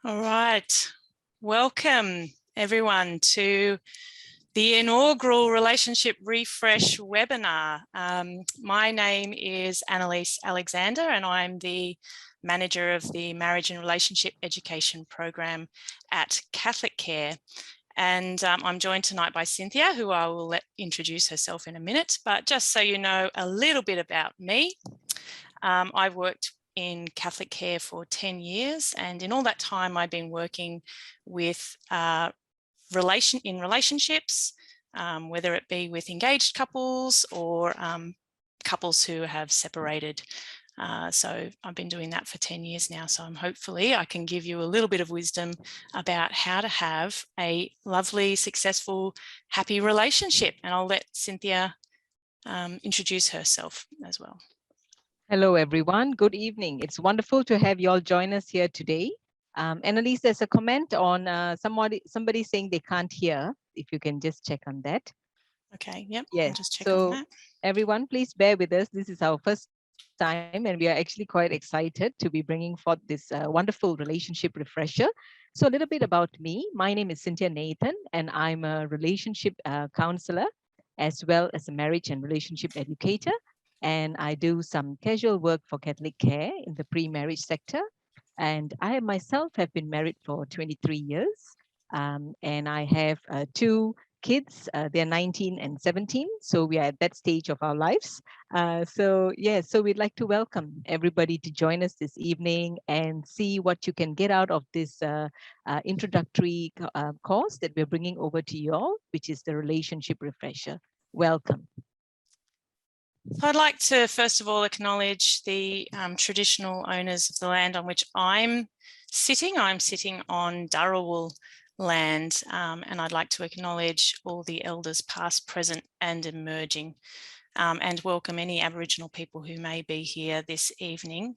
All right, welcome everyone to the inaugural Relationship Refresh webinar. My name is Annalise Alexander and I'm the manager of the Marriage and Relationship Education program at Catholic Care. And I'm joined tonight by Cynthia, who I will let introduce herself in a minute. But just so you know a little bit about me, I've worked in Catholic Care for 10 years, and in all that time I've been working with relationships, whether it be with engaged couples or couples who have separated. So I've been doing that for 10 years now, so hopefully I can give you a little bit of wisdom about how to have a lovely, successful, happy relationship. And I'll let Cynthia introduce herself as well. Hello, everyone. Good evening. It's wonderful to have you all join us here today. Annalise, there's a comment on somebody saying they can't hear. If you can just check on that. Okay, yep. Yes. I'll just check on that. Everyone, please bear with us. This is our first time and we are actually quite excited to be bringing forth this wonderful relationship refresher. So a little bit about me. My name is Cynthia Nathan and I'm a relationship counselor as well as a marriage and relationship educator. And I do some casual work for Catholic Care in the pre-marriage sector. And I myself have been married for 23 years. And I have two kids. They're 19 and 17. So we are at that stage of our lives. So we'd like to welcome everybody to join us this evening and see what you can get out of this introductory course that we're bringing over to you all, which is the Relationship Refresher. Welcome. So I'd like to first of all acknowledge the traditional owners of the land on which I'm sitting. I'm sitting on Dharawal land, and I'd like to acknowledge all the elders past, present and emerging, and welcome any Aboriginal people who may be here this evening.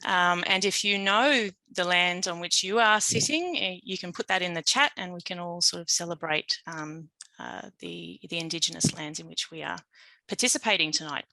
And if you know the land on which you are sitting, you can put that in the chat and we can all sort of celebrate the Indigenous lands in which we are participating tonight.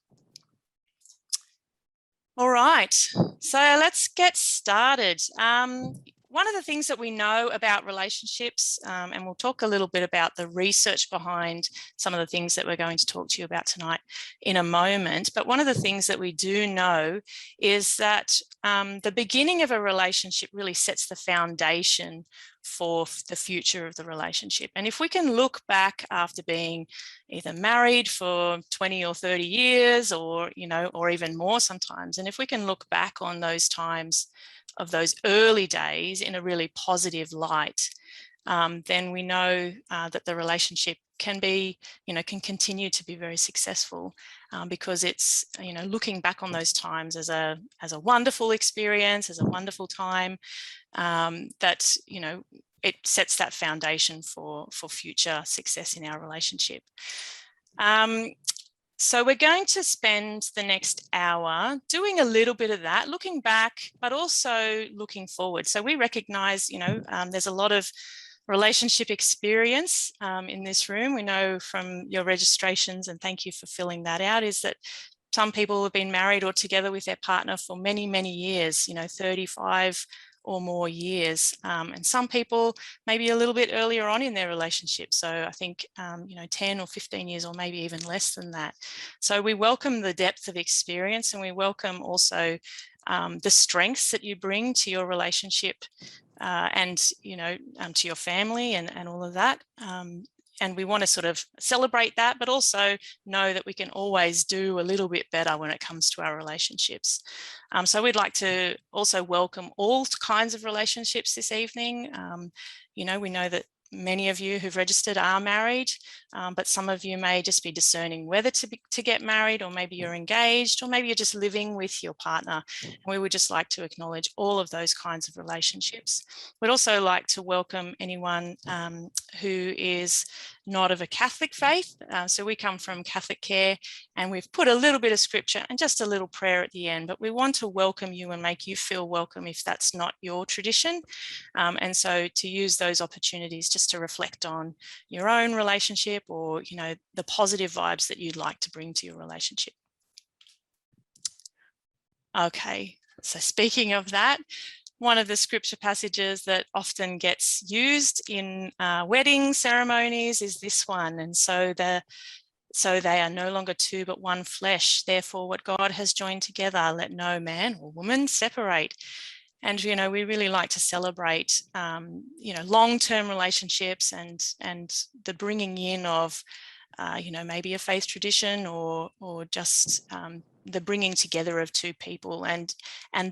All right, so let's get started. One of the things that we know about relationships, and we'll talk a little bit about the research behind some of the things that we're going to talk to you about tonight in a moment, but one of the things that we do know is that the beginning of a relationship really sets the foundation for the future of the relationship. And if we can look back after being either married for 20 or 30 years or, or even more sometimes, and if we can look back on those times of those early days in a really positive light, then we know that the relationship can be, can continue to be very successful because it's, looking back on those times as a wonderful experience, as a wonderful time, that, it sets that foundation for future success in our relationship. So we're going to spend the next hour doing a little bit of that, looking back, but also looking forward. So we recognise, there's a lot of relationship experience in this room. We know from your registrations, and thank you for filling that out, is that some people have been married or together with their partner for many, many years, 35 or more years, and some people maybe a little bit earlier on in their relationship. So I think 10 or 15 years or maybe even less than that. So we welcome the depth of experience and we welcome also the strengths that you bring to your relationship and to your family and all of that. And we want to sort of celebrate that, but also know that we can always do a little bit better when it comes to our relationships. So we'd like to also welcome all kinds of relationships this evening. We know that many of you who've registered are married, but some of you may just be discerning whether to get married, or maybe you're engaged, or maybe you're just living with your partner. And we would just like to acknowledge all of those kinds of relationships. We'd also like to welcome anyone who is not of a Catholic faith. So we come from Catholic Care and we've put a little bit of scripture and just a little prayer at the end, but we want to welcome you and make you feel welcome if that's not your tradition. And so to use those opportunities just to reflect on your own relationship or, the positive vibes that you'd like to bring to your relationship. Okay, so speaking of that, one of the scripture passages that often gets used in wedding ceremonies is this one. And so they are no longer two, but one flesh. Therefore, what God has joined together, let no man or woman separate. And, you know, we really like to celebrate, you know, long-term relationships and the bringing in of, you know, maybe a faith tradition or just the bringing together of two people and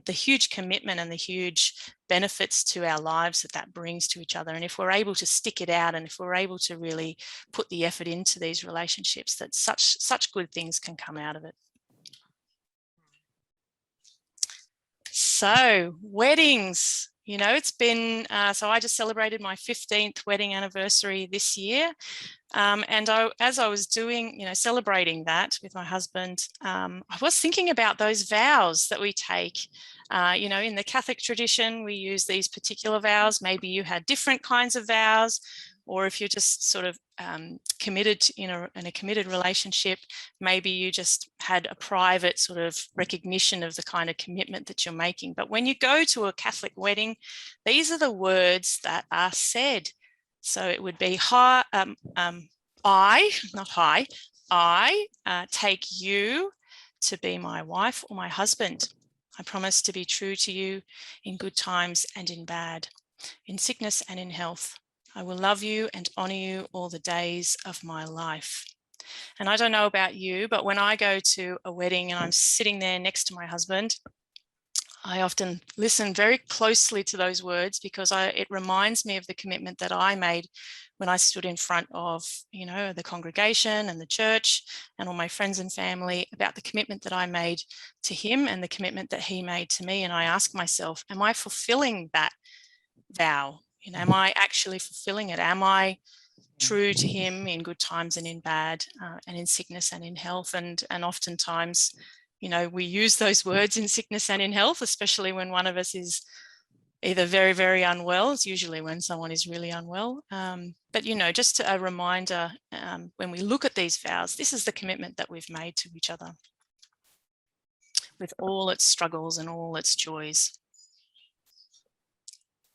the huge commitment and the huge benefits to our lives that brings to each other. And if we're able to stick it out and if we're able to really put the effort into these relationships, that such good things can come out of it. So weddings, you know, it's been, so I just celebrated my 15th wedding anniversary this year. And as I was doing, you know, celebrating that with my husband, I was thinking about those vows that we take. You know, in the Catholic tradition, we use these particular vows. Maybe you had different kinds of vows, or if you're just sort of committed in a committed relationship, maybe you just had a private sort of recognition of the kind of commitment that you're making. But when you go to a Catholic wedding, these are the words that are said. So it would be I take you to be my wife or my husband. I promise to be true to you in good times and in bad, in sickness and in health. I will love you and honor you all the days of my life. And I don't know about you, but when I go to a wedding and I'm sitting there next to my husband, I often listen very closely to those words because it reminds me of the commitment that I made when I stood in front of, you know, the congregation and the church and all my friends and family about the commitment that I made to him and the commitment that he made to me. And I ask myself, am I fulfilling that vow? You know, am I actually fulfilling it? Am I true to him in good times and in bad, and in sickness and in health? And oftentimes, you know, we use those words in sickness and in health, especially when one of us is either very, very unwell. It's usually when someone is really unwell. But, you know, just a reminder, when we look at these vows, this is the commitment that we've made to each other with all its struggles and all its joys.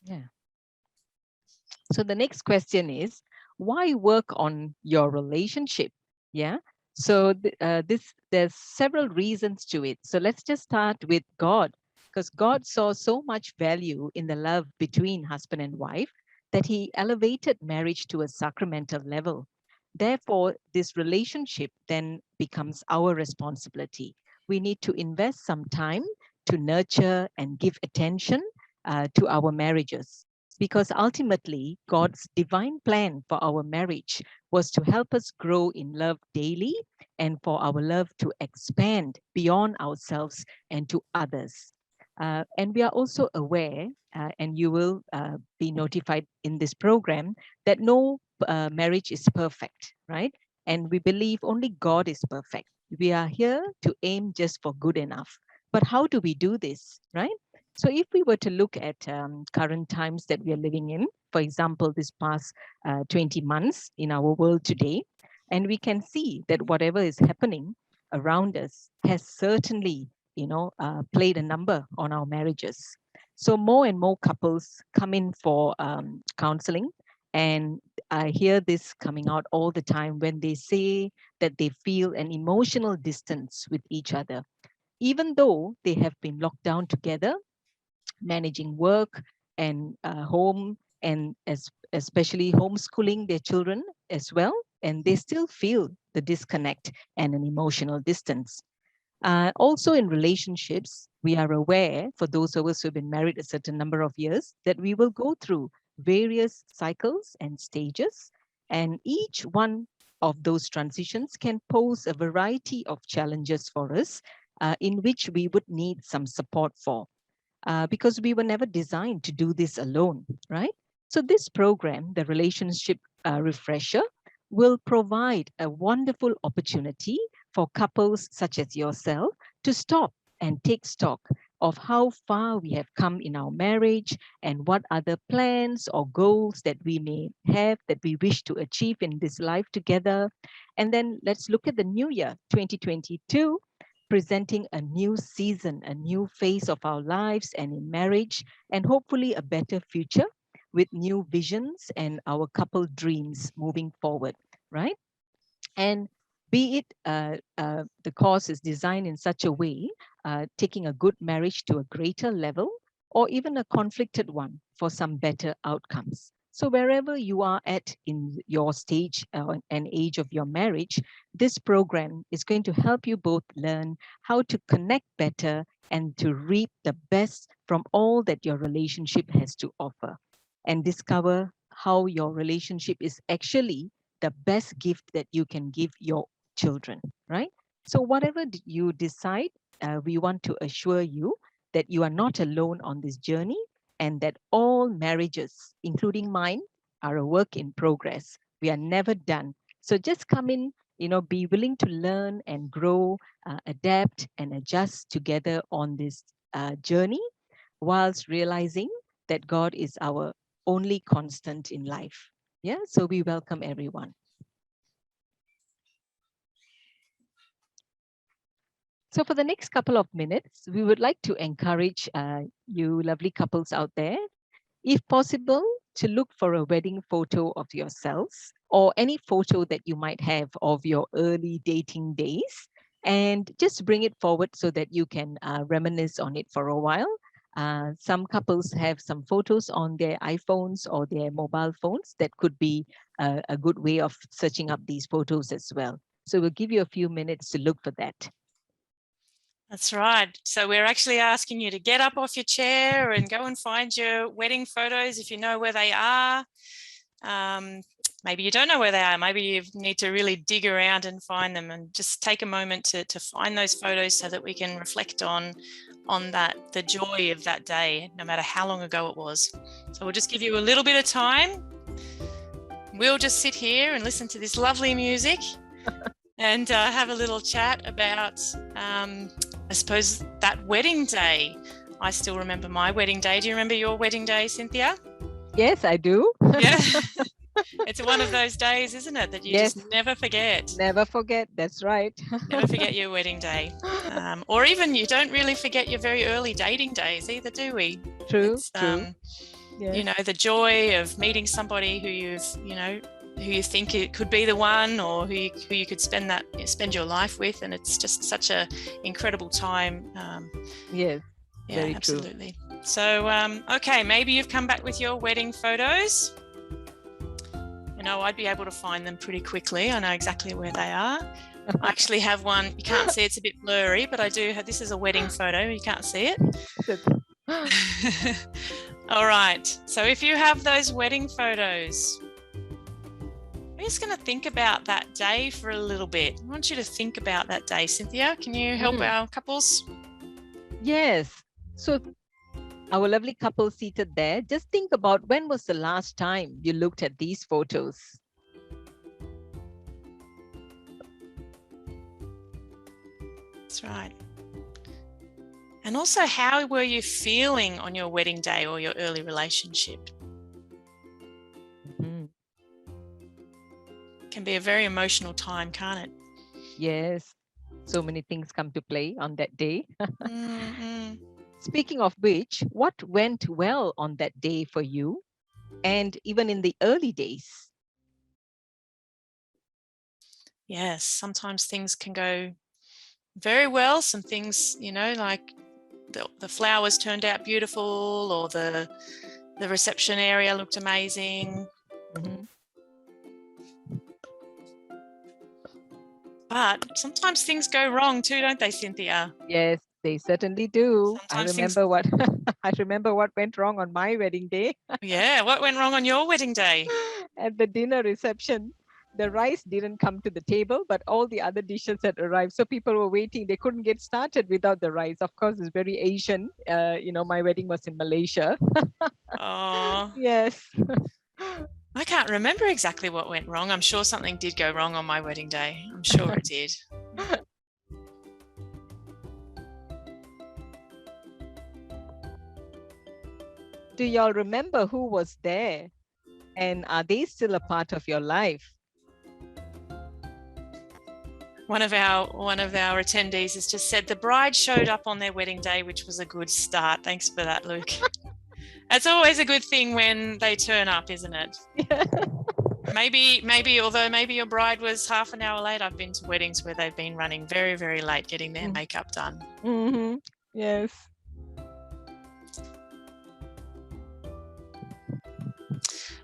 Yeah. So the next question is, why work on your relationship? Yeah. So there's several reasons to it. So let's just start with God, because God saw so much value in the love between husband and wife that he elevated marriage to a sacramental level. Therefore, this relationship then becomes our responsibility. We need to invest some time to nurture and give attention to our marriages, because ultimately God's divine plan for our marriage was to help us grow in love daily and for our love to expand beyond ourselves and to others. And we are also aware, and you will be notified in this program, that no marriage is perfect, right? And we believe only God is perfect. We are here to aim just for good enough. But how do we do this, right? So if we were to look at current times that we are living in, for example, this past 20 months in our world today, and we can see that whatever is happening around us has certainly, played a number on our marriages. So more and more couples come in for counseling, and I hear this coming out all the time when they say that they feel an emotional distance with each other, even though they have been locked down together, managing work and home, and especially homeschooling their children as well, and they still feel the disconnect and an emotional distance. Also in relationships, we are aware, for those of us who have been married a certain number of years, that we will go through various cycles and stages, and each one of those transitions can pose a variety of challenges for us, in which we would need some support for, because we were never designed to do this alone, right? So this program, the Relationship Refresher, will provide a wonderful opportunity for couples such as yourself to stop and take stock of how far we have come in our marriage and what other plans or goals that we may have that we wish to achieve in this life together. And then let's look at the new year, 2022, presenting a new season, a new phase of our lives and in marriage, and hopefully a better future with new visions and our couple dreams moving forward, right? And be it the course is designed in such a way, taking a good marriage to a greater level, or even a conflicted one for some better outcomes. So wherever you are at in your stage and age of your marriage, this program is going to help you both learn how to connect better and to reap the best from all that your relationship has to offer, and discover how your relationship is actually the best gift that you can give your children, right? So, whatever you decide, we want to assure you that you are not alone on this journey, and that all marriages, including mine, are a work in progress. We are never done. So, just come in, be willing to learn and grow, adapt and adjust together on this journey, whilst realizing that God is our only constant in life. Yeah, so we welcome everyone. So for the next couple of minutes, we would like to encourage you lovely couples out there, if possible, to look for a wedding photo of yourselves or any photo that you might have of your early dating days, and just bring it forward so that you can reminisce on it for a while. Some couples have some photos on their iPhones or their mobile phones that could be a good way of searching up these photos as well. So we'll give you a few minutes to look for that. That's right. So we're actually asking you to get up off your chair and go and find your wedding photos if you know where they are. Maybe you don't know where they are. Maybe you need to really dig around and find them, and just take a moment to find those photos so that we can reflect on that, the joy of that day, no matter how long ago it was. So we'll just give you a little bit of time. We'll just sit here and listen to this lovely music and have a little chat about, I suppose, that wedding day. I still remember my wedding day. Do you remember your wedding day, Cynthia? Yes, I do. Yeah. It's one of those days, isn't it, that you just never forget. Never forget. That's right. Never forget your wedding day. Or even you don't really forget your very early dating days either, do we? True, it's, true. You know, the joy of meeting somebody who who you think it could be the one, or who you could spend your life with, and it's just such a incredible time. Yes, yeah, very absolutely. True. So okay, maybe you've come back with your wedding photos. I'd be able to find them pretty quickly. I know exactly where they are. I actually have one. You can't see, it's a bit blurry, but I do have, this is a wedding photo. You can't see it. All right. So if you have those wedding photos, we're just going to think about that day for a little bit. I want you to think about that day. Cynthia, can you help our couples? Yes. So our lovely couple seated there, just think about, when was the last time you looked at these photos? That's right. And also, how were you feeling on your wedding day or your early relationship? Mm-hmm. It can be a very emotional time, can't it? Yes. So many things come to play on that day. Mm-hmm. Speaking of which, what went well on that day for you, and even in the early days? Yes, sometimes things can go very well. Some things, like the flowers turned out beautiful, or the reception area looked amazing. Mm-hmm. But sometimes things go wrong too, don't they, Cynthia? Yes, they certainly do. Sometimes I remember what went wrong on my wedding day. Yeah, what went wrong on your wedding day? At the dinner reception, the rice didn't come to the table, but all the other dishes had arrived. So people were waiting. They couldn't get started without the rice. Of course, it's very Asian. My wedding was in Malaysia. Oh. Yes. I can't remember exactly what went wrong. I'm sure something did go wrong on my wedding day. I'm sure it did. Do y'all remember who was there? And are they still a part of your life? One of our attendees has just said the bride showed up on their wedding day, which was a good start. Thanks for that, Luke. That's always a good thing when they turn up, isn't it? Yeah. Although maybe your bride was half an hour late. I've been to weddings where they've been running very, very late getting their makeup done. Mm-hmm. Yes.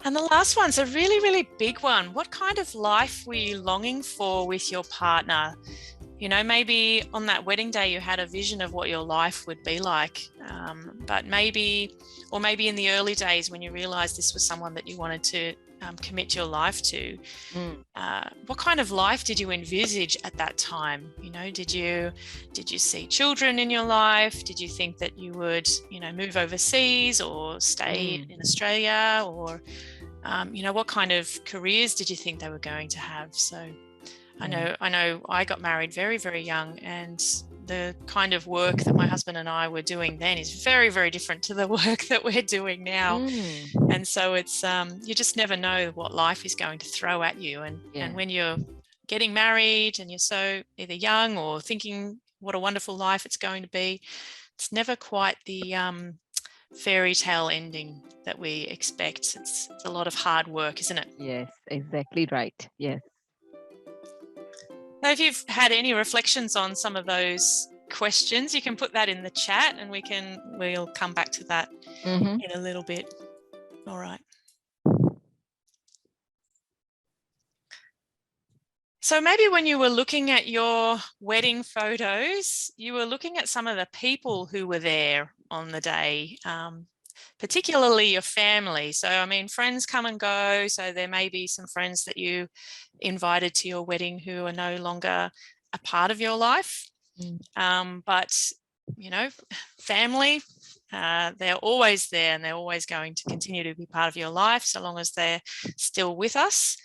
And the last one's a really, really big one. What kind of life were you longing for with your partner? You know, maybe on that wedding day you had a vision of what your life would be like, but maybe in the early days when you realized this was someone that you wanted to commit your life to, what kind of life did you envisage at that time? You know, did you see children in your life? Did you think that you would, you know, move overseas or stay in Australia, or you know, what kind of careers did you think they were going to have? So I know I got married very, very young, and the kind of work that my husband and I were doing then is very, very different to the work that we're doing now. And so it's you just never know what life is going to throw at you. And when you're getting married and you're so either young or thinking what a wonderful life it's going to be, it's never quite the fairy tale ending that we expect. It's a lot of hard work, isn't it? Yes, exactly right. Yes. So if you've had any reflections on some of those questions, you can put that in the chat and we'll come back to that in a little bit. All right. So maybe when you were looking at your wedding photos, you were looking at some of the people who were there on the day, particularly your family. So, I mean, friends come and go. So there may be some friends that you invited to your wedding who are no longer a part of your life. But, you know, family, they're always there, and they're always going to continue to be part of your life so long as they're still with us.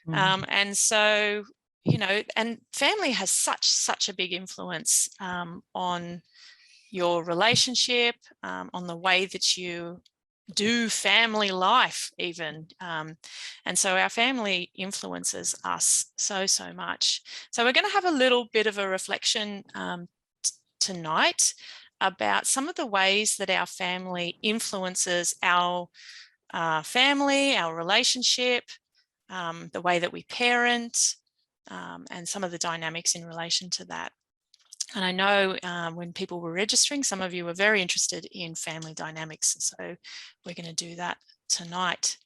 And so, you know, and family has such a big influence on your relationship, on the way that you do family life even. And so our family influences us so much. So we're going to have a little bit of a reflection tonight about some of the ways that our family influences our family, our relationship, the way that we parent, and some of the dynamics in relation to that. And I know when people were registering, some of you were very interested in family dynamics. So we're going to do that tonight.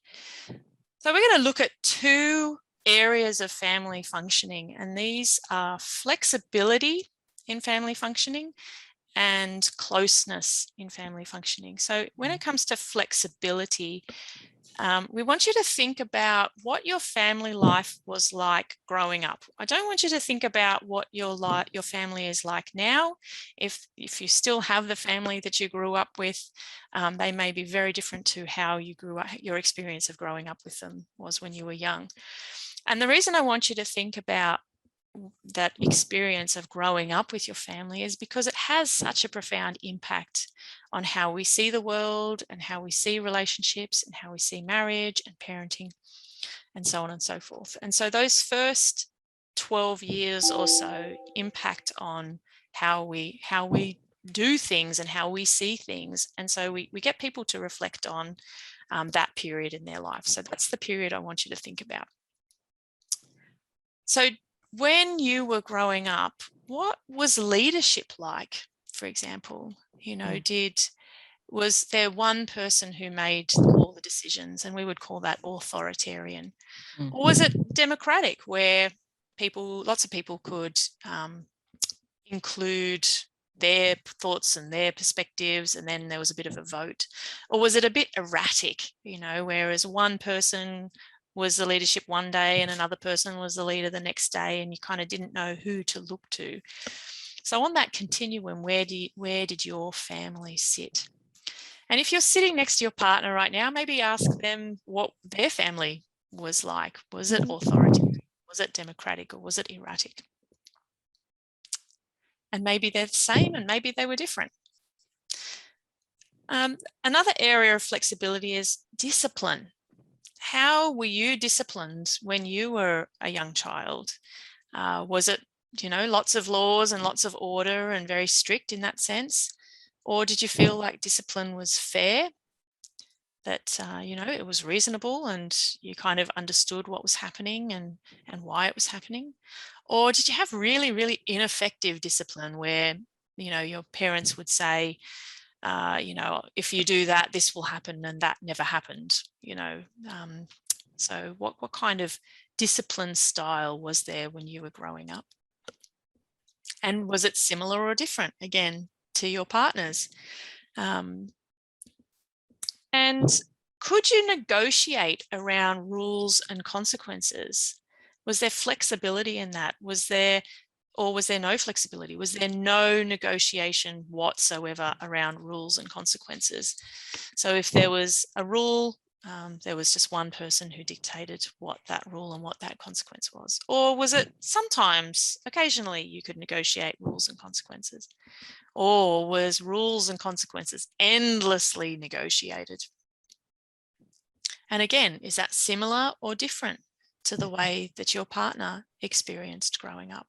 So we're going to look at two areas of family functioning, and these are flexibility in family functioning and closeness in family functioning. So when it comes to flexibility, we want you to think about what your family life was like growing up. I don't want you to think about what your family is like now. If you still have the family that you grew up with, they may be very different to how you grew up, your experience of growing up with them was when you were young. And the reason I want you to think about that experience of growing up with your family is because it has such a profound impact on how we see the world and how we see relationships and how we see marriage and parenting and so on and so forth. And so those first 12 years or so impact on how we do things and how we see things. And so we get people to reflect on that period in their life. So that's the period I want you to think about. So when you were growing up, what was leadership like, for example? You know, was there one person who made all the decisions, and we would call that authoritarian? Or was it democratic, where lots of people could include their thoughts and their perspectives, and then there was a bit of a vote? Or was it a bit erratic, you know, whereas one person was the leadership one day and another person was the leader the next day, and you kind of didn't know who to look to? So on that continuum, where did your family sit? And if you're sitting next to your partner right now, maybe ask them what their family was like. Was it authoritarian? Was it democratic? Or was it erratic? And maybe they're the same, and maybe they were different. Another area of flexibility is discipline. How were you disciplined when you were a young child? Was it you know, lots of laws and lots of order and very strict in that sense? Or did you feel like discipline was fair, that, you know, it was reasonable and you kind of understood what was happening and why it was happening? Or did you have really, really ineffective discipline where, you know, your parents would say, you know, if you do that, this will happen, and that never happened, you know? So what kind of discipline style was there when you were growing up? And was it similar or different, again, to your partners? And could you negotiate around rules and consequences? Was there flexibility in that? Was there no flexibility? Was there no negotiation whatsoever around rules and consequences? So if there was a rule, there was just one person who dictated what that rule and what that consequence was? Or was it sometimes, occasionally, you could negotiate rules and consequences? Or was rules and consequences endlessly negotiated? And again, is that similar or different to the way that your partner experienced growing up?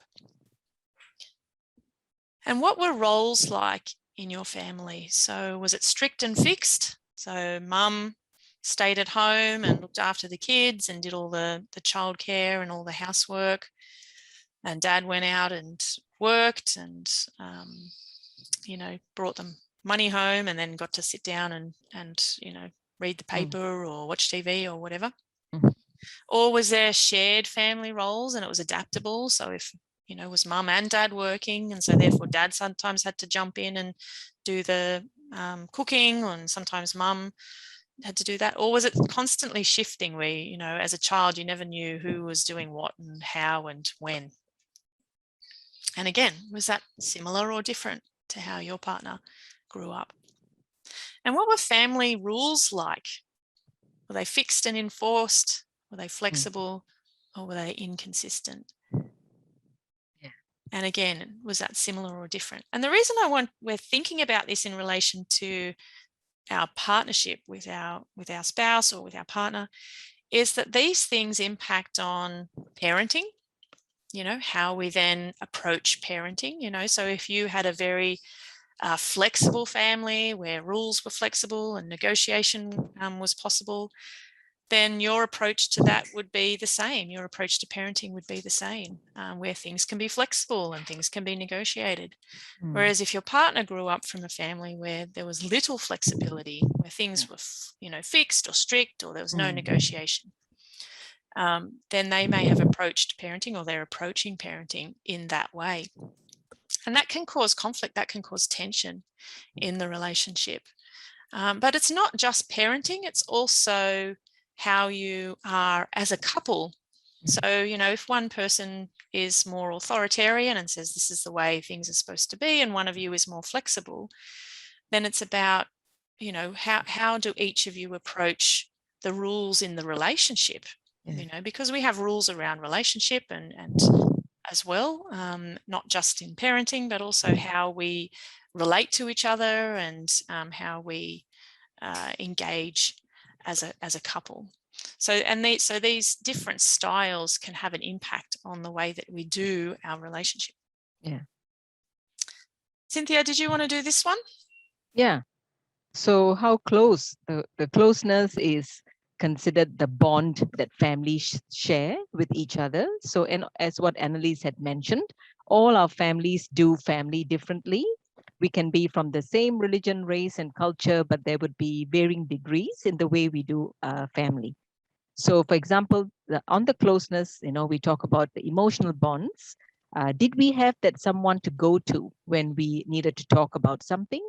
And what were roles like in your family? So was it strict and fixed? So mum stayed at home and looked after the kids and did all the childcare and all the housework, and dad went out and worked and you know, brought them money home and then got to sit down and you know, read the paper or watch TV or whatever? Or was there shared family roles and it was adaptable? So if, you know, was mum and dad working, and so therefore dad sometimes had to jump in and do the cooking, and sometimes mum had to do that? Or was it constantly shifting where, you know, as a child, you never knew who was doing what and how and when? And again, was that similar or different to how your partner grew up? And what were family rules like? Were they fixed and enforced? Were they flexible, or were they inconsistent? Yeah. And again, was that similar or different? And the reason we're thinking about this in relation to our partnership with our spouse or with our partner is that these things impact on parenting, you know, how we then approach parenting, you know. So if you had a very flexible family where rules were flexible and negotiation was possible, then your approach to that would be the same. Your approach to parenting would be the same, where things can be flexible and things can be negotiated. Whereas if your partner grew up from a family where there was little flexibility, where things were, you know, fixed or strict, or there was no negotiation, then they may have approached parenting, or they're approaching parenting in that way. And that can cause conflict, that can cause tension in the relationship. But it's not just parenting, it's also how you are as a couple. So, you know, if one person is more authoritarian and says this is the way things are supposed to be, and one of you is more flexible, then it's about, you know, how do each of you approach the rules in the relationship? You know, because we have rules around relationship and as well, not just in parenting, but also how we relate to each other and how we engage as a couple. So these different styles can have an impact on the way that we do our relationship. Yeah. Cynthia, did you want to do this one? Yeah. So how close the closeness is considered the bond that families share with each other. So, and as what Annalise had mentioned, all our families do family differently. We can be from the same religion, race, and culture, but there would be varying degrees in the way we do family. So, for example, on the closeness, you know, we talk about the emotional bonds. Did we have that someone to go to when we needed to talk about something?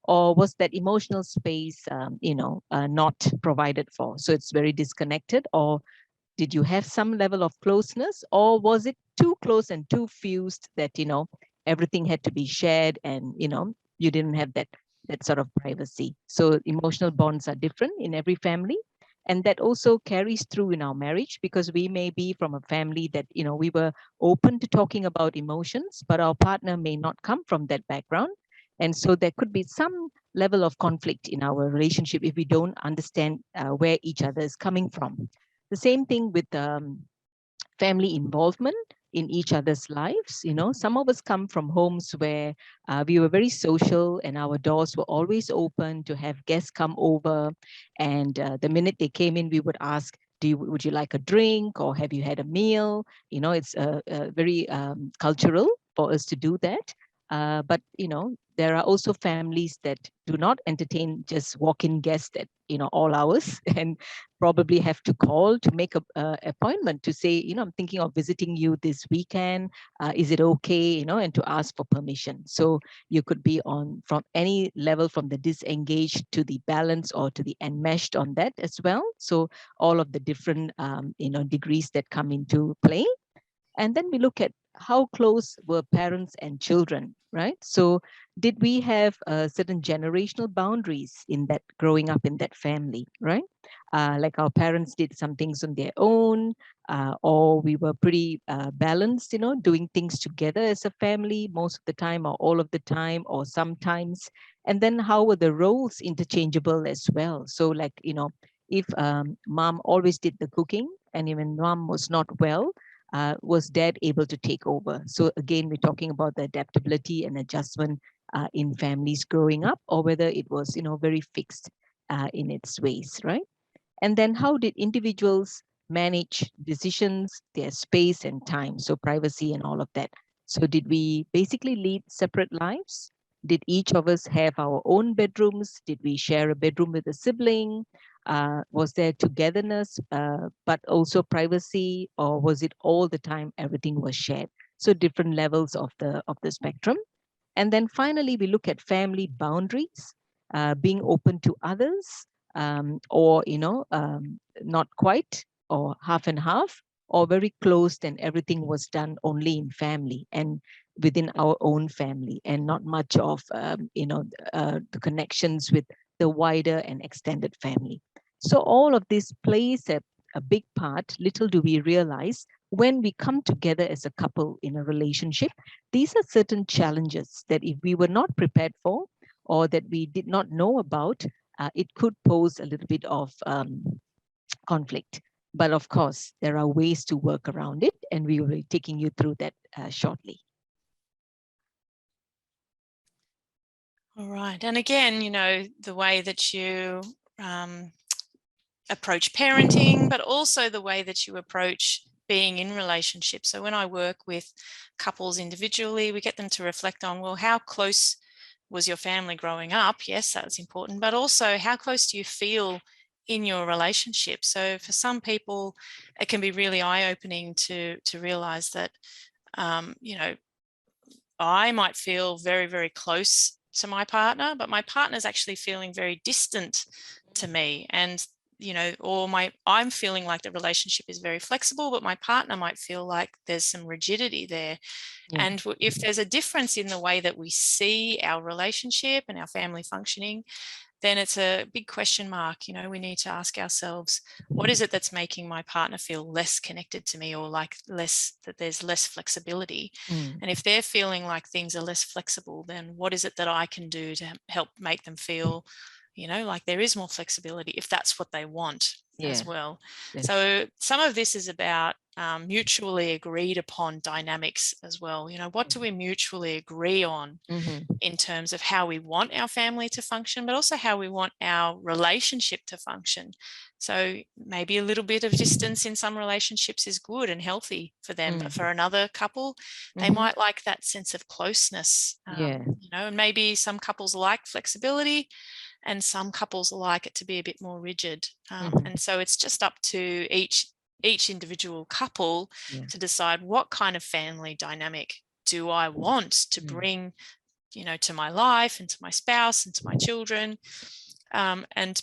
Or was that emotional space, not provided for? So it's very disconnected. Or did you have some level of closeness, or was it too close and too fused that, you know, everything had to be shared and, you know, you didn't have that sort of privacy? So emotional bonds are different in every family. And that also carries through in our marriage, because we may be from a family that, you know, we were open to talking about emotions, but our partner may not come from that background. And so there could be some level of conflict in our relationship if we don't understand where each other is coming from. The same thing with family involvement. in each other's lives. Some of us come from homes where we were very social and our doors were always open to have guests come over. And the minute they came in, we would ask, would you like a drink, or have you had a meal? It's very cultural for us to do that. But there are also families that do not entertain just walk-in guests at all hours, and probably have to call to make a appointment to say, I'm thinking of visiting you this weekend. Is it okay? And to ask for permission. So you could be on from any level, from the disengaged to the balanced or to the enmeshed on that as well. So all of the different degrees that come into play. And then we look at how close were parents and children, right? So did we have certain generational boundaries in that, growing up in that family, right? Like our parents did some things on their own, or we were pretty balanced, doing things together as a family most of the time, or all of the time, or sometimes. And then how were the roles interchangeable as well? So like, if mom always did the cooking, and even mom was not well, was dad able to take over? So again, we're talking about the adaptability and adjustment in families growing up, or whether it was, very fixed in its ways, right? And then how did individuals manage decisions, their space and time, so privacy and all of that? So did we basically lead separate lives? Did each of us have our own bedrooms? Did we share a bedroom with a sibling? Was there togetherness, but also privacy, or was it all the time everything was shared? So different levels of the spectrum. And then finally, we look at family boundaries, being open to others, or, not quite, or half and half, or very closed, and everything was done only in family and within our own family, and not much of, the connections with the wider and extended family. So all of this plays a big part. Little do we realize, when we come together as a couple in a relationship, these are certain challenges that if we were not prepared for, or that we did not know about, it could pose a little bit of conflict. But of course, there are ways to work around it, and we will be taking you through that shortly. All right. And again, the way that you approach parenting, but also the way that you approach being in relationships. So when I work with couples individually, we get them to reflect on, well, how close was your family growing up? Yes, that's important, but also how close do you feel in your relationship? So for some people, it can be really eye-opening to realize that, I might feel very, very close to my partner, but my partner's actually feeling very distant to me. And or I'm feeling like the relationship is very flexible, but my partner might feel like there's some rigidity there. Yeah. And if there's a difference in the way that we see our relationship and our family functioning, then it's a big question mark. We need to ask ourselves, what is it that's making my partner feel less connected to me, or like that there's less flexibility? And if they're feeling like things are less flexible, then what is it that I can do to help make them feel, like there is more flexibility, if that's what they want as well. So some of this is about mutually agreed upon dynamics as well. What do we mutually agree on in terms of how we want our family to function, but also how we want our relationship to function? So maybe a little bit of distance in some relationships is good and healthy for them, but for another couple, they might like that sense of closeness. And maybe some couples like flexibility, and some couples like it to be a bit more rigid. And so it's just up to each individual couple to decide, what kind of family dynamic do I want to bring, to my life and to my spouse and to my children. And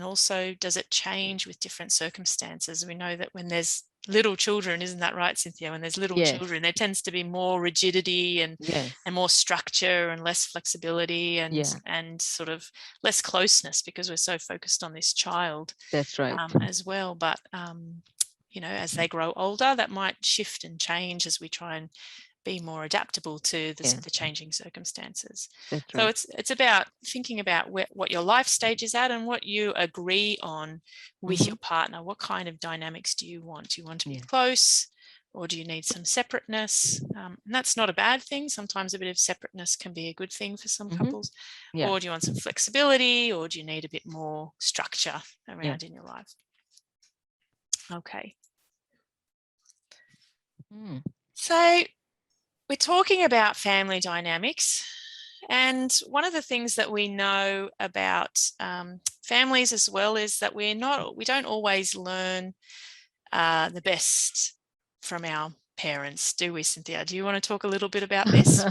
also, does it change with different circumstances? We know that when there's little children, isn't that right, Cynthia? When there's little children, there tends to be more rigidity and more structure and less flexibility and sort of less closeness, because we're so focused on this child. That's right. As well. But as they grow older, that might shift and change as we try and be more adaptable to the changing circumstances. That's so right. it's about thinking about what your life stage is at, and what you agree on with your partner. What kind of dynamics do you want? Do you want to be close, or do you need some separateness? And that's not a bad thing. Sometimes a bit of separateness can be a good thing for some couples. Yeah. Or do you want some flexibility, or do you need a bit more structure around in your life? Okay. So we're talking about family dynamics. And one of the things that we know about families as well is that we don't always learn the best from our parents, do we, Cynthia? Do you want to talk a little bit about this?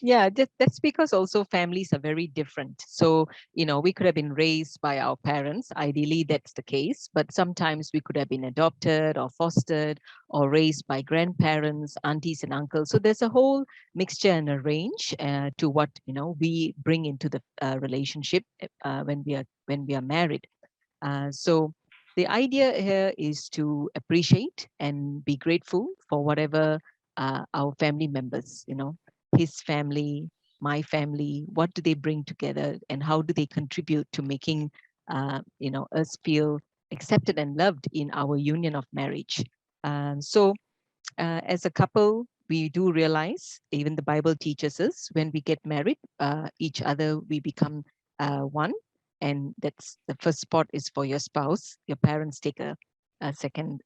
Yeah, that's because also families are very different. So, we could have been raised by our parents. Ideally, that's the case. But sometimes we could have been adopted or fostered or raised by grandparents, aunties, and uncles. So there's a whole mixture and a range to what we bring into the relationship when we are married. So the idea here is to appreciate and be grateful for whatever our family members, his family, my family, what do they bring together and how do they contribute to making, us feel accepted and loved in our union of marriage. So as a couple, we do realize, even the Bible teaches us, when we get married, each other, we become one. And that's the first spot is for your spouse. Your parents take a second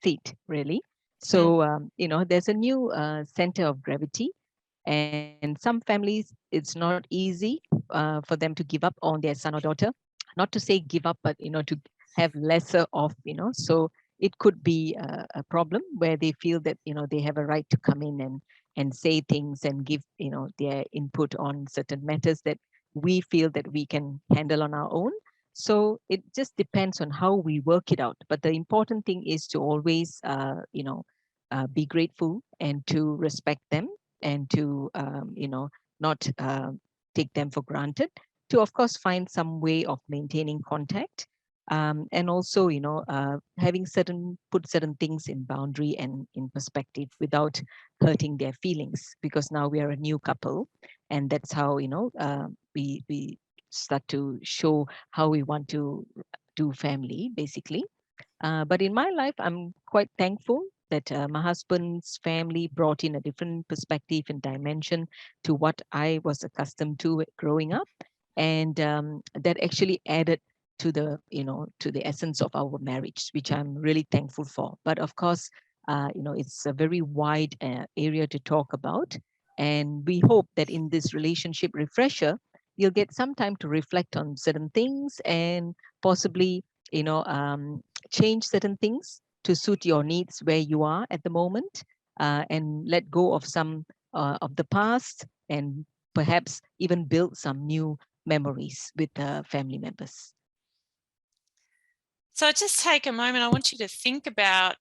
seat, really. So, there's a new center of gravity. And some families, it's not easy for them to give up on their son or daughter. Not to say give up, but, to have lesser of, so it could be a problem where they feel that they have a right to come in and say things and give their input on certain matters that we feel that we can handle on our own. So it just depends on how we work it out, but the important thing is to always be grateful and to respect them and to not take them for granted, to of course find some way of maintaining contact, and also having put certain things in boundary and in perspective without hurting their feelings, because now we are a new couple, and that's how we start to show how we want to do family basically. But in my life, I'm quite thankful that my husband's family brought in a different perspective and dimension to what I was accustomed to growing up, and that actually added to the essence of our marriage, which I'm really thankful for. But of course, it's a very wide area to talk about, and we hope that in this relationship refresher, you'll get some time to reflect on certain things and possibly you know um, change certain things to suit your needs where you are at the moment, and let go of some of the past, and perhaps even build some new memories with family members. So just take a moment. I want you to think about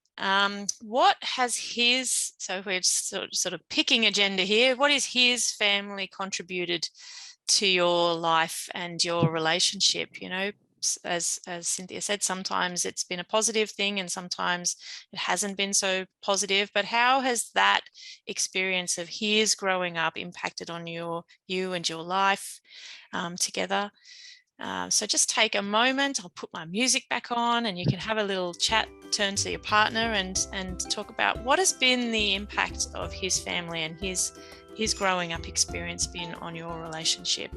what has his, so we're sort of picking agenda here, what is his family contributed to your life and your relationship? As Cynthia said, sometimes it's been a positive thing and sometimes it hasn't been so positive, but how has that experience of his growing up impacted on you and your life together? So just take a moment. I'll put my music back on and you can have a little chat, turn to your partner and talk about what has been the impact of his family and his growing up experience been on your relationship.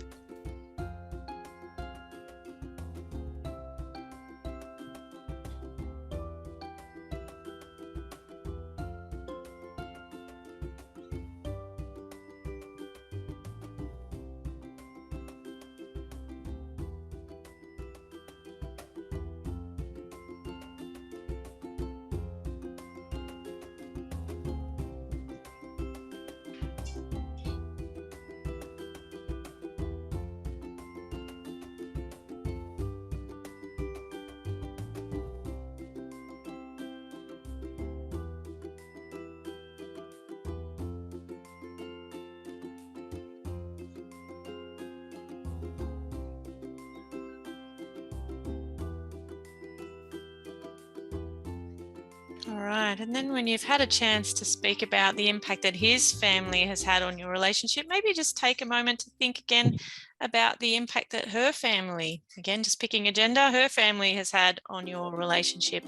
All right. And then when you've had a chance to speak about the impact that his family has had on your relationship, maybe just take a moment to think again about the impact that her family, again, just picking agenda, her family has had on your relationship.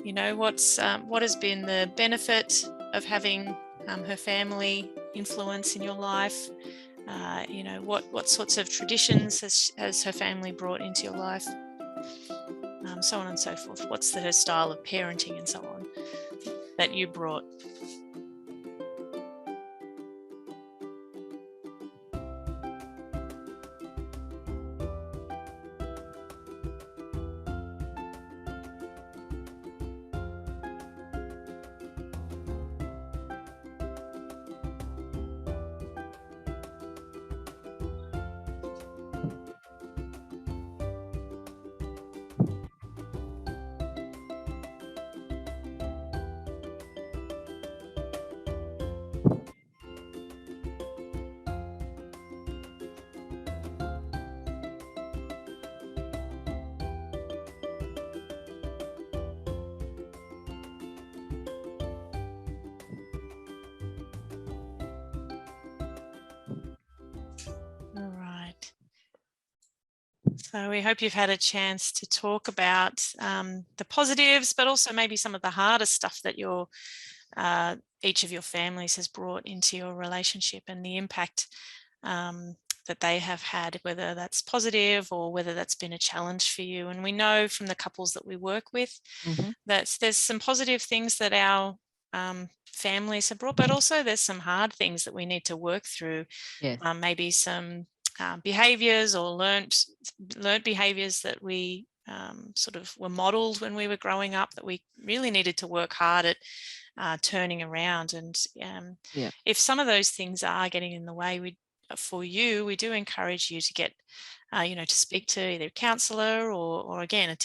You know, what has been the benefit of having her family influence in your life? You know, what sorts of traditions has her family brought into your life? So on and so forth. What's her style of parenting and so on that you brought? All right. So we hope you've had a chance to talk about the positives, but also maybe some of the harder stuff that each of your families has brought into your relationship, and the impact that they have had, whether that's positive or whether that's been a challenge for you. And we know from the couples that we work with that there's some positive things that our families have brought, but also there's some hard things that we need to work through. Yes. Maybe some behaviors or learnt behaviors that we sort of were modeled when we were growing up, that we really needed to work hard at turning around. And if some of those things are getting in the way, for you, we do encourage you to get, you know, to speak to either a counsellor or again,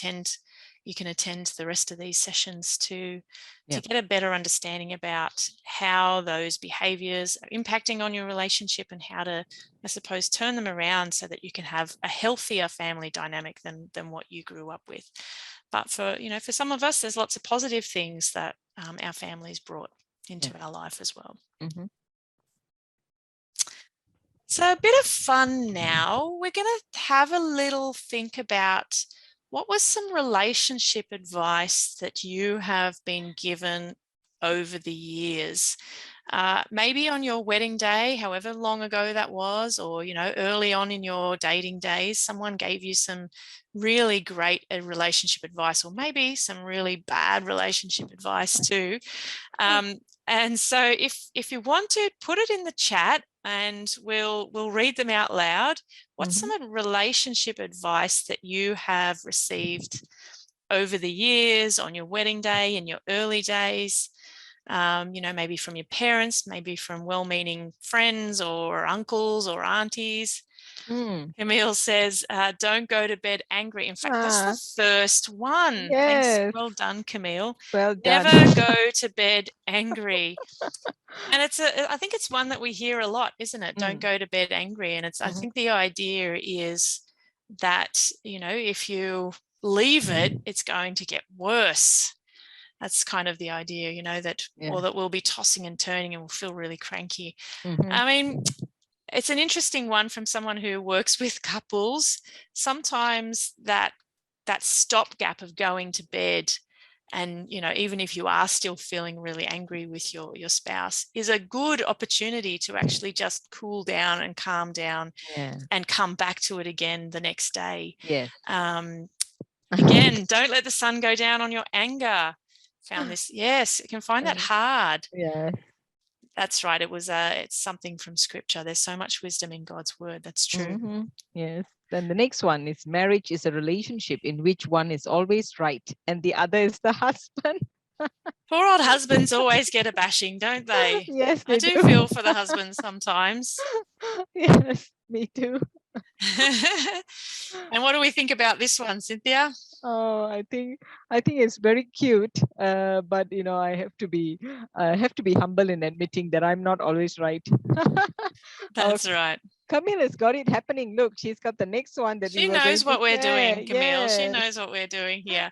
you can attend the rest of these sessions to get a better understanding about how those behaviours are impacting on your relationship, and how to, I suppose, turn them around so that you can have a healthier family dynamic than what you grew up with. But for some of us, there's lots of positive things that our families brought into our life as well. So a bit of fun now. We're going to have a little think about what was some relationship advice that you have been given over the years. Maybe on your wedding day, however long ago that was, or, you know, early on in your dating days, someone gave you some really great relationship advice, or maybe some really bad relationship advice too. And so if you want to, put it in the chat and we'll read them out loud. What's some relationship advice that you have received over the years, on your wedding day, in your early days? You know, maybe from your parents, maybe from well-meaning friends or uncles or aunties. Camille says, don't go to bed angry. In fact, that's the first one. Yes. Thanks. Well done, Camille. Well done. Never go to bed angry. And I think it's one that we hear a lot, isn't it? Don't go to bed angry. And I think the idea is that, you know, if you leave it, it's going to get worse. That's kind of the idea, you know, that we'll be tossing and turning and we'll feel really cranky. I mean, it's an interesting one from someone who works with couples. Sometimes that stopgap of going to bed, and, you know, even if you are still feeling really angry with your spouse, is a good opportunity to actually just cool down and calm down and come back to it again the next day. Again, don't let the sun go down on your anger. Found this. Yes, you can find that hard. That's right. It's something from scripture. There's so much wisdom in God's word. That's true. Yes. Then the next one is, marriage is a relationship in which one is always right and the other is the husband. Poor old husbands always get a bashing, don't they? Yes, I do feel for the husbands sometimes. Yes, me too. And what do we think about this one, Cynthia? Oh, I think it's very cute, but you know, I have to be humble in admitting that I'm not always right. That's right. Camille has got it happening. Look, she's got the next one that she knows what we're doing, Camille. She knows what we're doing here.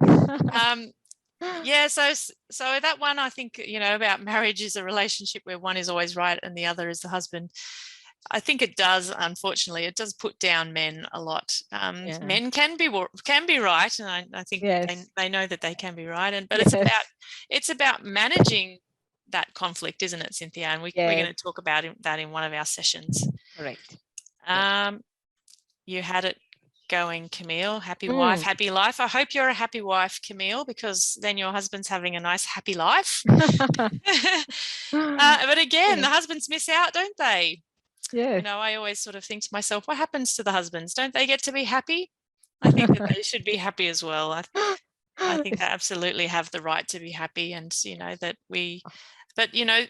Yeah, so that one, I think, you know, about marriage is a relationship where one is always right and the other is the husband. I think it does, unfortunately, it does put down men a lot. Yeah. Men can be right, and I think Yes. they know that they can be right, but Yes. it's about managing that conflict, isn't it, Cynthia? And we're going Yes. to talk about that in one of our sessions. Correct. Yes. You had it going, Camille. Happy wife, happy life. I hope you're a happy wife, Camille, because then your husband's having a nice happy life. But again, the husbands miss out, don't they? Yes. You know, I always sort of think to myself, what happens to the husbands? Don't they get to be happy? I think that they should be happy as well. I think they absolutely have the right to be happy, and you know that but you know,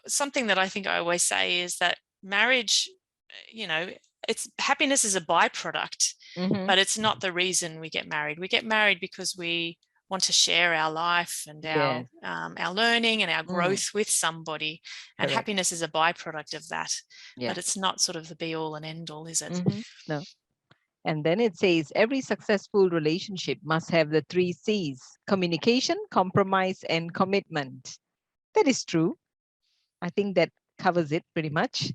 something that I think I always say is that marriage, you know, happiness is a byproduct, but it's not the reason we get married. We get married because we want to share our life and our learning and our growth with somebody, and Correct. happiness is a byproduct of that. Yeah. But it's not sort of the be all and end all, is it? No. And then it says every successful relationship must have the 3 C's: communication, compromise, and commitment. That is true. I think that covers it pretty much.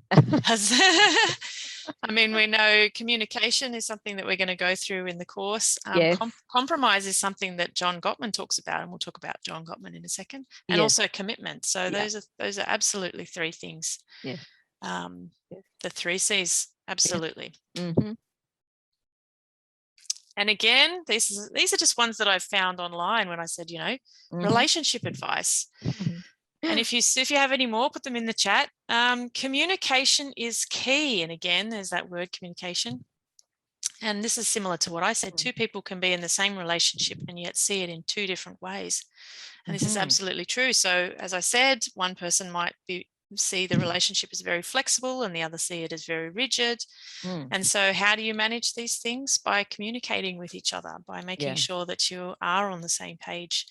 I mean, we know communication is something that we're going to go through in the course. Yes. Compromise is something that John Gottman talks about, and we'll talk about John Gottman in a second. And also commitment. So those are absolutely 3 things. Yes. The 3 C's, absolutely. Yes. And again, these are just ones that I've found online when I said, you know, relationship advice. And if you have any more, put them in the chat. Communication is key. And again, there's that word communication. And this is similar to what I said. 2 people can be in the same relationship and yet see it in 2 different ways. And this is absolutely true. So as I said, one person might see the relationship as very flexible and the other see it as very rigid. And so how do you manage these things? By communicating with each other, by making sure that you are on the same page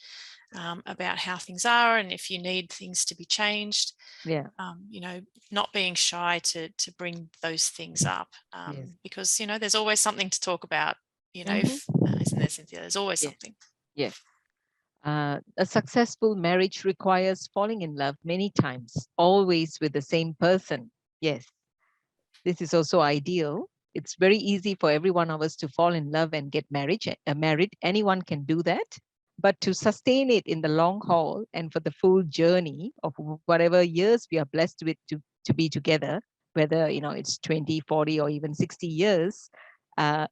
about how things are, and if you need things to be changed, you know, not being shy to bring those things up, because you know there's always something to talk about, you know, isn't there, Cynthia? There's always something. Yes. A successful marriage requires falling in love many times, always with the same person. Yes, this is also ideal. It's very easy for every one of us to fall in love and get married. Anyone can do that. But to sustain it in the long haul and for the full journey of whatever years we are blessed with to be together, whether you know it's 20, 40, or even 60 years,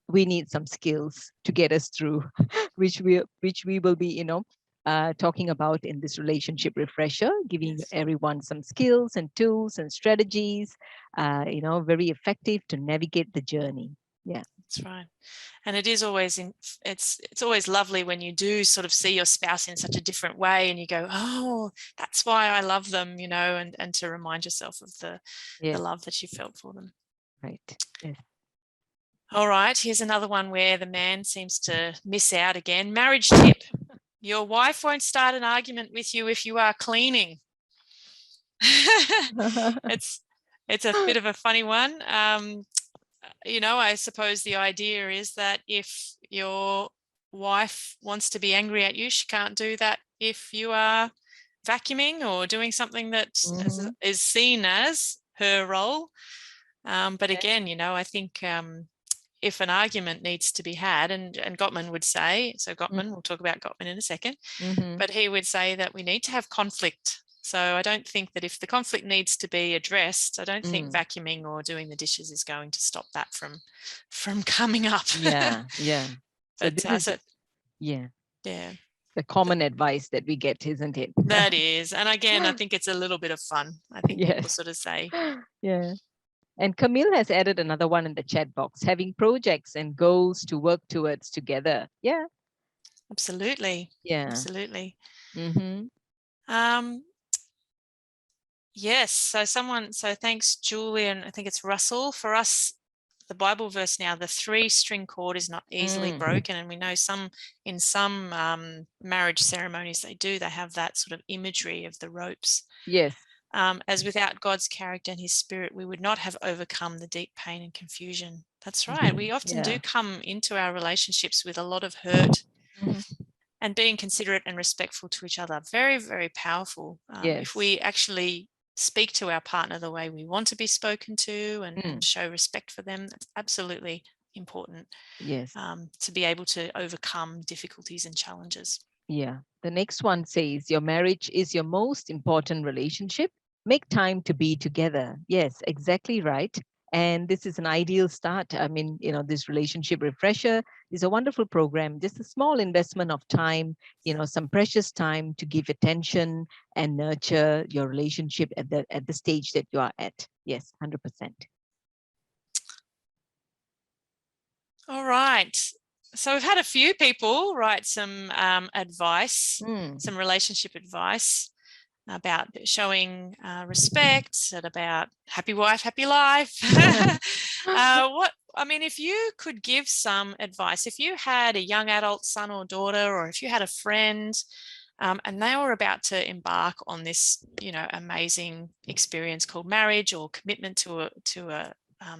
we need some skills to get us through, which we will be, you know, talking about in this relationship refresher, giving everyone some skills and tools and strategies, you know, very effective to navigate the journey. Yeah, that's right. And it is always it's always lovely when you do sort of see your spouse in such a different way and you go, oh, that's why I love them, you know, and to remind yourself of the love that you felt for them. Right. Yes. All right, here's another one where the man seems to miss out again. Marriage tip. Your wife won't start an argument with you if you are cleaning. It's a bit of a funny one. You know, I suppose the idea is that if your wife wants to be angry at you, she can't do that if you are vacuuming or doing something that is seen as her role. But again, you know, I think if an argument needs to be had, and Gottman would say, so Gottman, we'll talk about Gottman in a second, but he would say that we need to have conflict. So I don't think that if the conflict needs to be addressed, I don't think vacuuming or doing the dishes is going to stop that from coming up. Yeah. So this is, the common advice that we get, isn't it? That is. And again, I think it's a little bit of fun. I think people sort of say. Yeah. And Camille has added another one in the chat box, having projects and goals to work towards together. Yeah. Absolutely. Yeah. Absolutely. Yes. So thanks, Julian. I think it's Russell. For us, the Bible verse now, the 3-string cord is not easily broken. And we know in some marriage ceremonies they have that sort of imagery of the ropes. Yes. As without God's character and his spirit, we would not have overcome the deep pain and confusion. That's right. We often do come into our relationships with a lot of hurt, and being considerate and respectful to each other. Very, very powerful. If we actually speak to our partner the way we want to be spoken to and show respect for them. That's absolutely important. Yes. To be able to overcome difficulties and challenges. Yeah. The next one says your marriage is your most important relationship. Make time to be together. Yes, exactly right. And this is an ideal start. I mean, this relationship refresher is a wonderful program, just a small investment of time, some precious time to give attention and nurture your relationship at the stage that you are at. Yes, 100%. All right. So we've had a few people write some advice, some relationship advice about showing respect, and about happy wife, happy life. If you could give some advice, if you had a young adult son or daughter, or if you had a friend and they were about to embark on this, amazing experience called marriage, or commitment to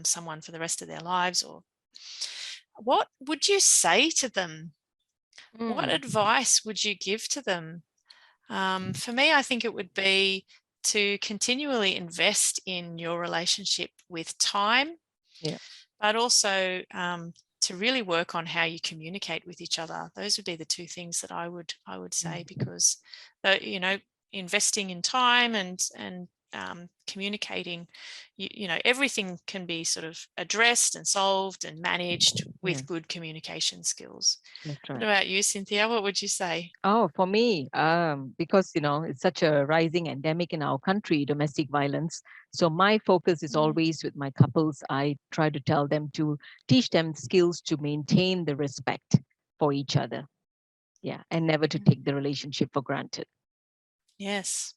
someone for the rest of their lives, or what would you say to them? What advice would you give to them? For me, I think it would be to continually invest in your relationship with time, but also to really work on how you communicate with each other. Those would be the two things that I would say, because investing in time and communicating, everything can be sort of addressed and solved and managed with good communication skills. That's right. What about you, Cynthia? What would you say? Oh, for me, because it's such a rising endemic in our country, domestic violence. So my focus is always with my couples. I try to tell them to teach them skills to maintain the respect for each other. Yeah, and never to take the relationship for granted. Yes,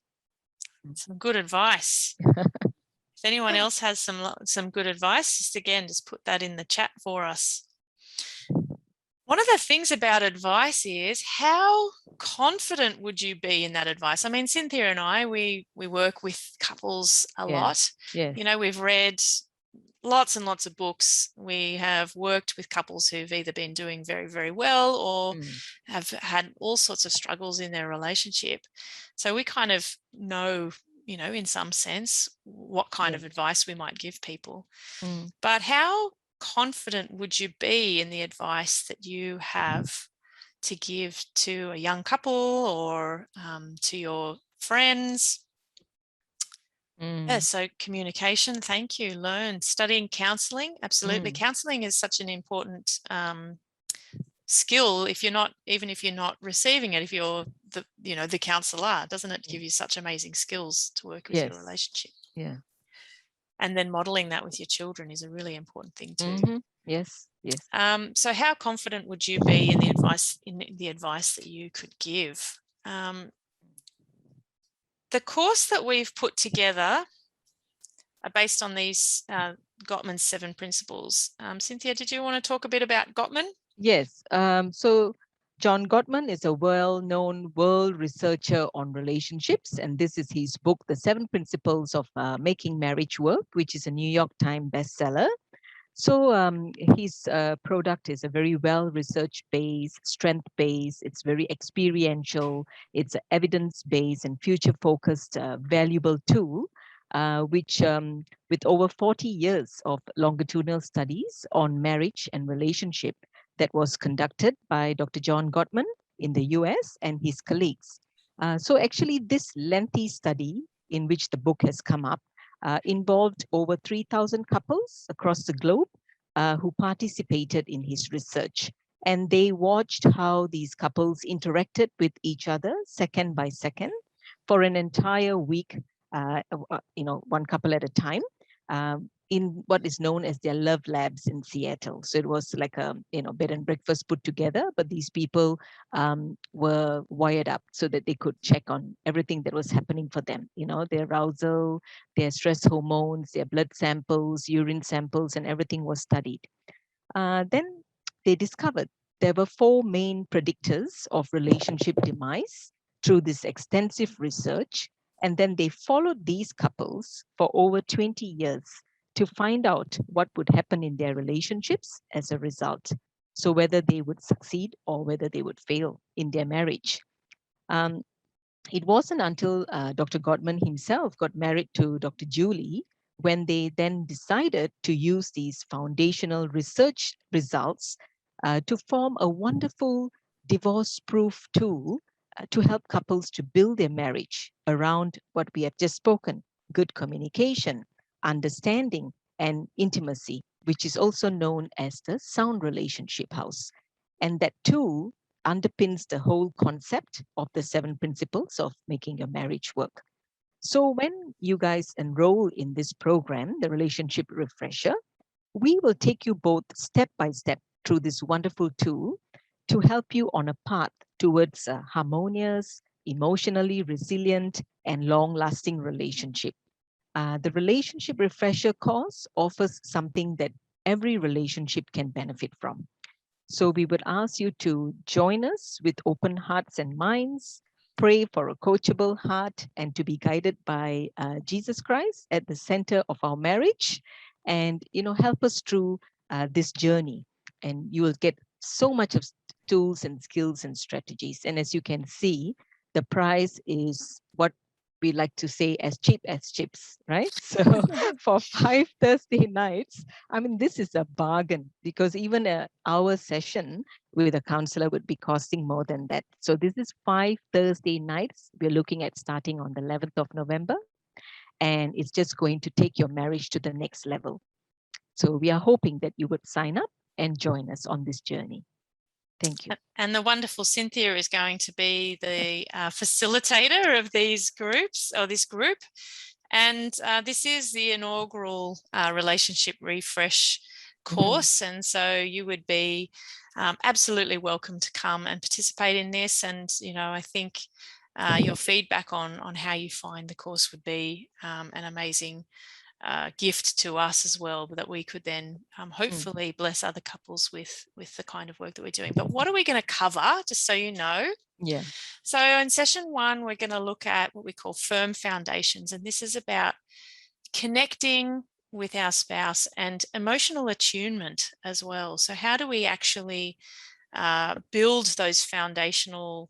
some good advice. If anyone else has some good advice, just put that in the chat for us. One of the things about advice is, how confident would you be in that advice? I mean, Cynthia and I, we work with couples a lot. Yes. We've read lots and lots of books. We have worked with couples who've either been doing very, very well, or have had all sorts of struggles in their relationship. So we kind of know, in some sense, what kind of advice we might give people. But how confident would you be in the advice that you have to give to a young couple, or to your friends? Yeah, so communication, thank you. Learn, studying counseling, absolutely. Counseling is such an important skill. If you're not receiving it, if you're the counselor, doesn't it give you such amazing skills to work with your relationship? Yeah. And then modeling that with your children is a really important thing too. Yes. So how confident would you be in the advice that you could give? The course that we've put together are based on these Gottman's 7 principles. Cynthia, did you want to talk a bit about Gottman? Yes. So John Gottman is a well-known world researcher on relationships, and this is his book, The 7 Principles of Making Marriage Work, which is a New York Times bestseller. So his product is a very well-research based, strength-based, it's very experiential, it's evidence-based and future-focused, valuable tool, which with over 40 years of longitudinal studies on marriage and relationship that was conducted by Dr. John Gottman in the US and his colleagues. So actually this lengthy study in which the book has come up involved over 3,000 couples across the globe who participated in his research. And they watched how these couples interacted with each other second by second for an entire week, one couple at a time, in what is known as their love labs in Seattle. So it was like a bed and breakfast put together, but these people were wired up so that they could check on everything that was happening for them. Their arousal, their stress hormones, their blood samples, urine samples, and everything was studied. Then they discovered there were 4 main predictors of relationship demise through this extensive research. And then they followed these couples for over 20 years to find out what would happen in their relationships as a result. So whether they would succeed or whether they would fail in their marriage. It wasn't until Dr. Gottman himself got married to Dr. Julie when they then decided to use these foundational research results to form a wonderful divorce-proof tool to help couples to build their marriage around what we have just spoken: good communication, understanding, and intimacy, which is also known as the sound relationship house. And that tool underpins the whole concept of the 7 principles of making your marriage work. So when you guys enroll in this program, the Relationship Refresher, we will take you both step by step through this wonderful tool to help you on a path towards a harmonious, emotionally resilient, and long lasting relationship. The Relationship Refresher course offers something that every relationship can benefit from. So we would ask you to join us with open hearts and minds, pray for a coachable heart, and to be guided by Jesus Christ at the center of our marriage, and help us through this journey. And you will get so much of tools and skills and strategies. And as you can see, the price is what we like to say as cheap as chips, right? So for 5 Thursday nights, I mean, this is a bargain because even an hour session with a counselor would be costing more than that. So this is 5 Thursday nights. We're looking at starting on the 11th of November, and it's just going to take your marriage to the next level. So we are hoping that you would sign up and join us on this journey. Thank you. And the wonderful Cynthia is going to be the facilitator of these groups, or this group. And this is the inaugural Relationship Refresh course. And so you would be absolutely welcome to come and participate in this. And, I think your feedback on how you find the course would be an amazing gift to us as well, that we could then hopefully bless other couples with the kind of work that we're doing. But what are we going to cover, just so you know? Yeah. So in session 1, we're going to look at what we call firm foundations, and this is about connecting with our spouse and emotional attunement as well. So how do we actually build those foundational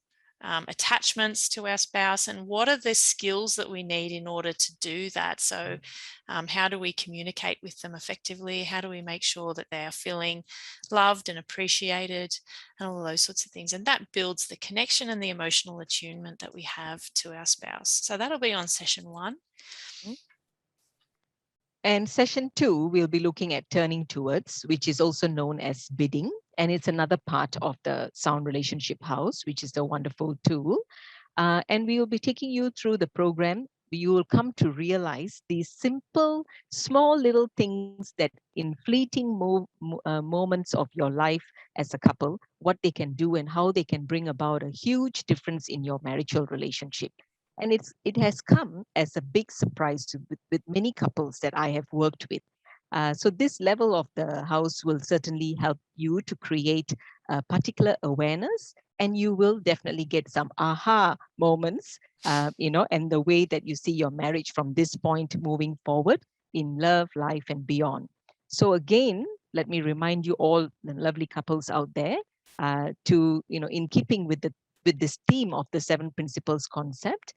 attachments to our spouse, and what are the skills that we need in order to do that? So how do we communicate with them effectively? How do we make sure that they are feeling loved and appreciated, and all of those sorts of things? And that builds the connection and the emotional attunement that we have to our spouse. So that'll be on session 1. And session 2, we'll be looking at turning towards, which is also known as bidding. And it's another part of the Sound Relationship House, which is the wonderful tool. And we will be taking you through the program. You will come to realize these simple, small little things that in fleeting moments of your life as a couple, what they can do and how they can bring about a huge difference in your marital relationship. And it has come as a big surprise with many couples that I have worked with. So this level of the house will certainly help you to create a particular awareness, and you will definitely get some aha moments, and the way that you see your marriage from this point moving forward in love, life, and beyond. So again, let me remind you all, the lovely couples out there, to in keeping with this theme of the 7 principles concept,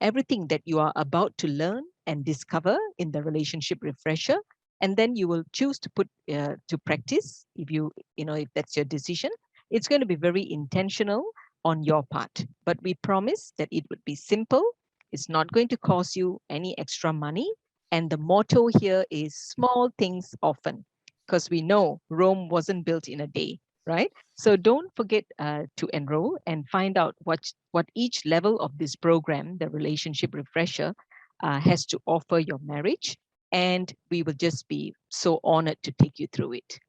everything that you are about to learn and discover in the relationship refresher, and then you will choose to put to practice if that's your decision. It's going to be very intentional on your part, but we promise that it would be simple. It's not going to cost you any extra money, and the motto here is small things often, because we know Rome wasn't built in a day, right? So don't forget to enroll and find out what each level of this program, the Relationship Refresher, has to offer your marriage. And we will just be so honored to take you through it.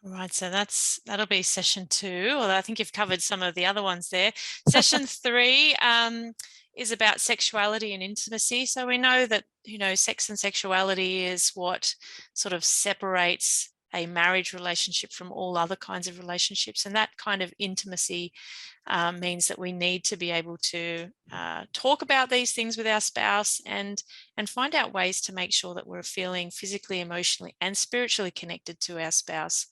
All right, so that'll be session 2, although I think you've covered some of the other ones there. Session 3 is about sexuality and intimacy. So we know that, sex and sexuality is what sort of separates a marriage relationship from all other kinds of relationships. And that kind of intimacy means that we need to be able to talk about these things with our spouse and find out ways to make sure that we're feeling physically, emotionally, and spiritually connected to our spouse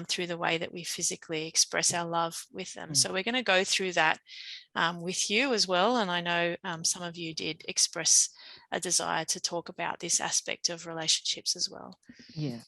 through the way that we physically express our love with them. So we're going to go through that with you as well. And I know some of you did express a desire to talk about this aspect of relationships as well. Yeah.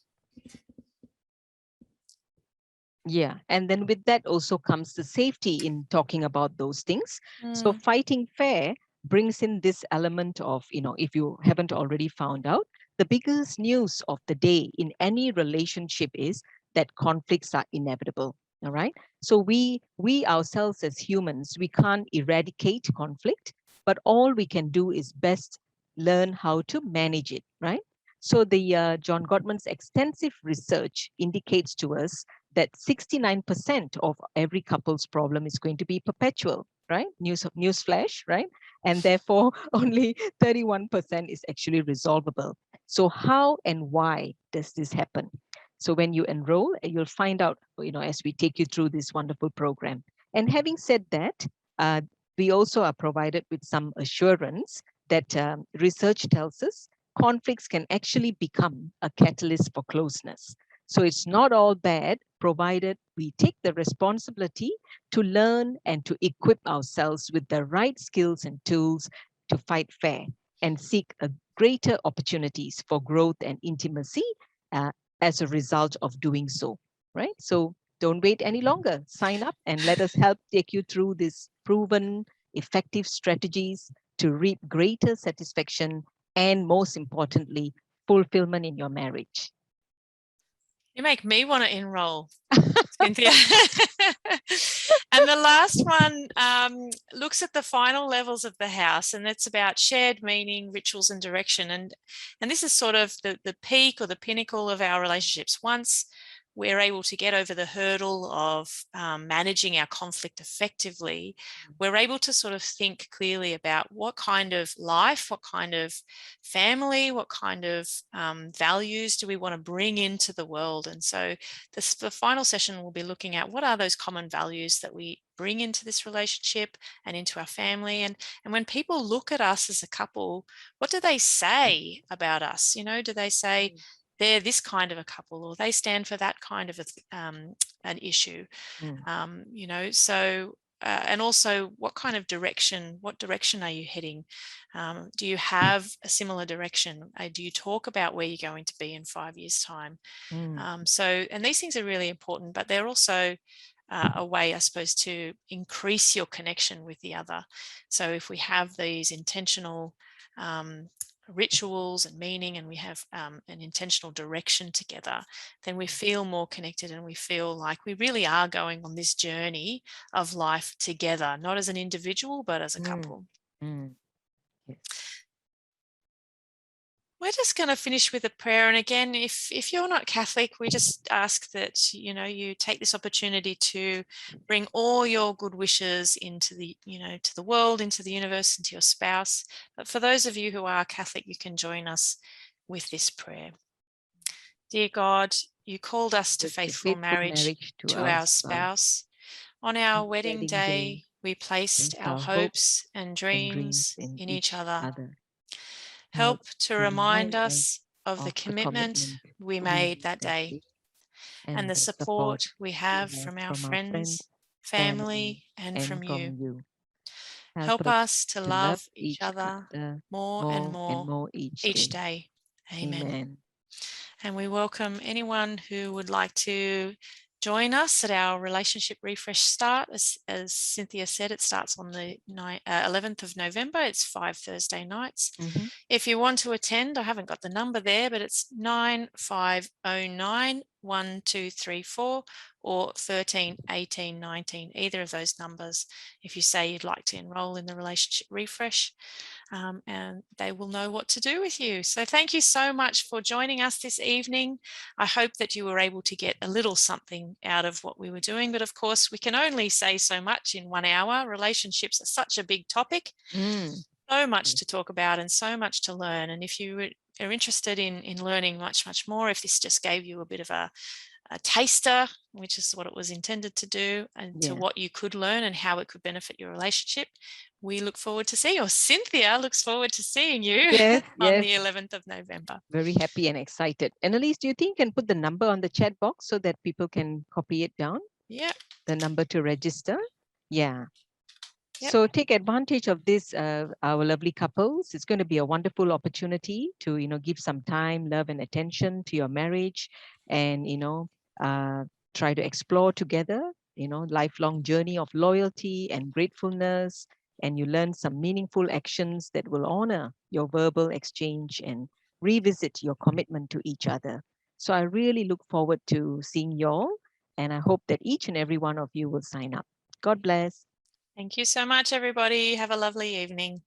Yeah. And then with that also comes the safety in talking about those things. So fighting fair brings in this element of, if you haven't already found out, the biggest news of the day in any relationship is that conflicts are inevitable. All right. So we ourselves as humans, we can't eradicate conflict, but all we can do is best learn how to manage it. Right. So the John Gottman's extensive research indicates to us that 69% of every couple's problem is going to be perpetual, right? News flash, right? And therefore, only 31% is actually resolvable. So how and why does this happen? So when you enroll, you'll find out, as we take you through this wonderful program. And having said that, we also are provided with some assurance that research tells us conflicts can actually become a catalyst for closeness. So it's not all bad, provided we take the responsibility to learn and to equip ourselves with the right skills and tools to fight fair and seek a greater opportunities for growth and intimacy as a result of doing so, right? So don't wait any longer. Sign up and let us help take you through these proven, effective strategies to reap greater satisfaction and, most importantly, fulfillment in your marriage. You make me want to enroll, Cynthia. And the last one looks at the final levels of the house, and it's about shared meaning, rituals, and direction. And this is sort of the peak or the pinnacle of our relationships. Once we're able to get over the hurdle of managing our conflict effectively, we're able to sort of think clearly about what kind of life, what kind of family, what kind of values do we want to bring into the world. And so the final session will be looking at what are those common values that we bring into this relationship and into our family. And when people look at us as a couple, what do they say about us? Do they say, they're this kind of a couple, or they stand for that kind of an issue, so and also what kind of direction, what direction are you heading? Do you have a similar direction? Do you talk about where you're going to be in 5 years' time? And these things are really important, but they're also a way, I suppose, to increase your connection with the other. So if we have these intentional rituals and meaning, and we have an intentional direction together, then we feel more connected and we feel like we really are going on this journey of life together, not as an individual, but as a couple. Yes. We're just going to finish with a prayer. And again, if you're not Catholic, we just ask that, you take this opportunity to bring all your good wishes into the, to the world, into the universe, into your spouse. But for those of you who are Catholic, you can join us with this prayer. Dear God, you called us to faithful marriage to our spouse. On our wedding day, we placed our hopes and dreams in each other. Help to remind us of the commitment we made that day and the support we have from our friends, family, and from you. Help us to love each other more and more each day. Amen. And we welcome anyone who would like to join us at our relationship refresh start. As Cynthia said, it starts on the 11th of November. It's 5 Thursday nights. If you want to attend, I haven't got the number there, but it's 9509 1234 or 13 18 19, either of those numbers, if you say you'd like to enroll in the relationship refresh. And they will know what to do with you. So thank you so much for joining us this evening. I hope that you were able to get a little something out of what we were doing. But of course, we can only say so much in 1 hour. Relationships are such a big topic. So much to talk about and so much to learn. And if you are interested in learning much more, if this just gave you a bit of a taster, which is what it was intended to do, and to what you could learn and how it could benefit your relationship, we look forward to seeing you. Or Cynthia looks forward to seeing you on the 11th of November. Very happy and excited. Annalise, do you think you can put the number on the chat box so that people can copy it down? Yeah. The number to register? Yeah. Yep. So take advantage of this, our lovely couples. It's going to be a wonderful opportunity to, give some time, love, and attention to your marriage, and try to explore together, lifelong journey of loyalty and gratefulness. And you learn some meaningful actions that will honor your verbal exchange and revisit your commitment to each other. So I really look forward to seeing you all, and I hope that each and every one of you will sign up. God bless. Thank you so much, everybody. Have a lovely evening.